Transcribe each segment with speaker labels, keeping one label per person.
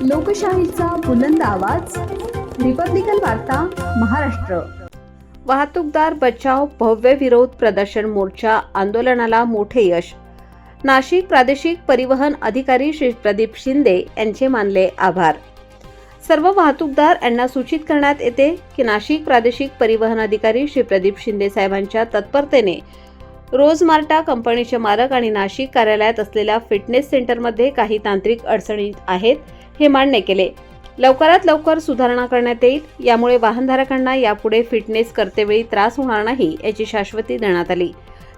Speaker 1: लोकशाहीचा बुलंद आवाज, रिपब्लिकन वार्ता, महाराष्ट्र। वाहतूकदार बचाव भव्य विरोध प्रदर्शन मोर्चा आंदोलनाला मोठे यश। नाशिक प्रादेशिक परिवहन अधिकारी श्री प्रदीप शिंदे यांचे मानले आभार। सर्व वाहतूकदार यांना सूचित करण्यात येते की नाशिक प्रादेशिक परिवहन अधिकारी श्री प्रदीप शिंदे साहेबांच्या तत्परतेने रोजमार्टा कंपनीचे मालक आणि नाशिक कार्यालयात असलेल्या फिटनेस सेंटरमध्ये काही तांत्रिक अडचणी आहेत हे मान्य केले। लवकरात लवकर सुधारणा करण्यात येईल। यामुळे वाहनधारकांना यापुढे फिटनेस करतेवेळी त्रास होणार नाही याची शाश्वती देण्यात आली।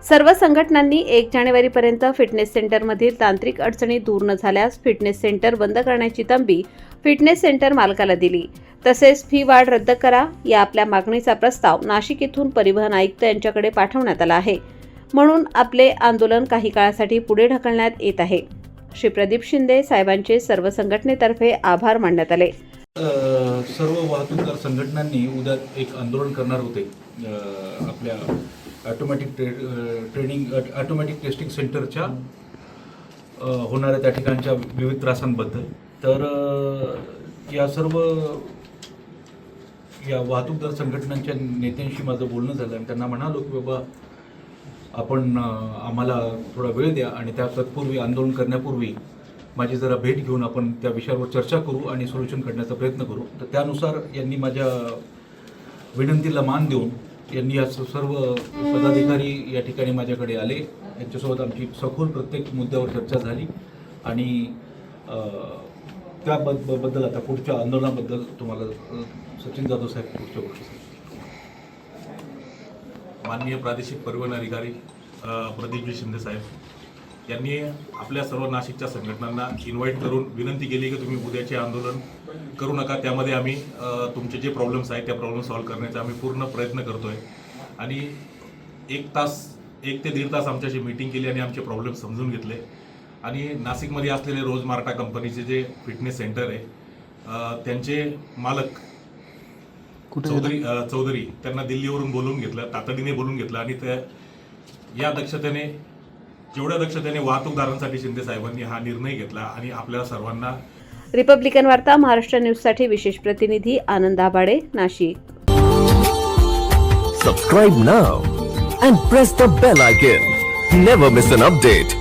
Speaker 1: सर्व संघटनांनी 1 जानेवारीपर्यंत फिटनेस सेंटरमधील तांत्रिक अडचणी दूर न झाल्यास फिटनेस सेंटर बंद करण्याची तंबी फिटनेस सेंटर मालकाला दिली। तसेच फी वाढ रद्द करा या आपल्या मागणीचा प्रस्ताव नाशिक येथून परिवहन आयुक्त यांच्याकडे पाठवण्यात आला आहे। म्हणून आपले आंदोलन काही काळासाठी पुढे ढकलण्यात येत आहे। श्री प्रदीप शिंदे साहेबांचे सर्व संघटनेतर्फे आभार मानण्यात आले।
Speaker 2: सर्व वाहतूकदार संघटनांनी उद्या एक आंदोलन करणार होते आपल्या ऑटोमॅटिक टेस्टिंग सेंटरच्या होणाऱ्या त्या ठिकाणच्या विविध त्रासांबद्दल। तर या सर्व वाहतूकदार संघटनांच्या नेत्यांशी माझं बोलणं झालं आणि त्यांना म्हणालो की बाबा आपण आम्हाला थोडा वेळ द्या आणि त्या तत्पूर्वी आंदोलन करण्यापूर्वी माझी जरा भेट घेऊन आपण त्या विषयावर चर्चा करू आणि सोल्युशन काढण्याचा प्रयत्न करू। तर त्यानुसार यांनी माझ्या विनंतीला मान देऊन यांनी या सर्व पदाधिकारी या ठिकाणी माझ्याकडे आले। यांच्यासोबत आमची सखोल प्रत्येक मुद्द्यावर चर्चा झाली आणि त्याबद्दल आता पुढच्या आंदोलनाबद्दल तुम्हाला सचिन जाधव साहेब पुढच्या गोष्टी।
Speaker 3: माननीय प्रादेशिक परिवहन अधिकारी प्रदीपजी शिंदे साहेब यांनी आपल्या सर्व नाशिकच्या संघटनांना इन्व्हाइट करून विनंती केली की तुम्ही उद्याचे आंदोलन करू नका। त्यामध्ये आम्ही तुमचे जे प्रॉब्लेम्स आहेत त्या प्रॉब्लेम सॉल्व्ह करण्याचा आम्ही पूर्ण प्रयत्न करतोय आणि 1 ते 1.5 तास आमच्याशी मीटिंग केली आणि आमचे प्रॉब्लेम समजून घेतले। आणि नाशिकमध्ये असलेले रोजमार्टा कंपनीचे जे फिटनेस सेंटर आहे त्यांचे मालक चौधरी त्यांना दिल्लीवरून बोलवून घेतलं, तातडीने बोलवून घेतलं आणि या दक्षतेने जेवढ्या दक्षतेने वाहतूकदारांसाठी शिंदे साहेबांनी हा निर्णय घेतला आणि आपल्या सर्वांना।
Speaker 1: रिपब्लिकन वार्ता महाराष्ट्र न्यूजसाठी विशेष प्रतिनिधी आनंद Dabhade, Nashik.
Speaker 4: Subscribe now and press the bell icon. Never miss an update.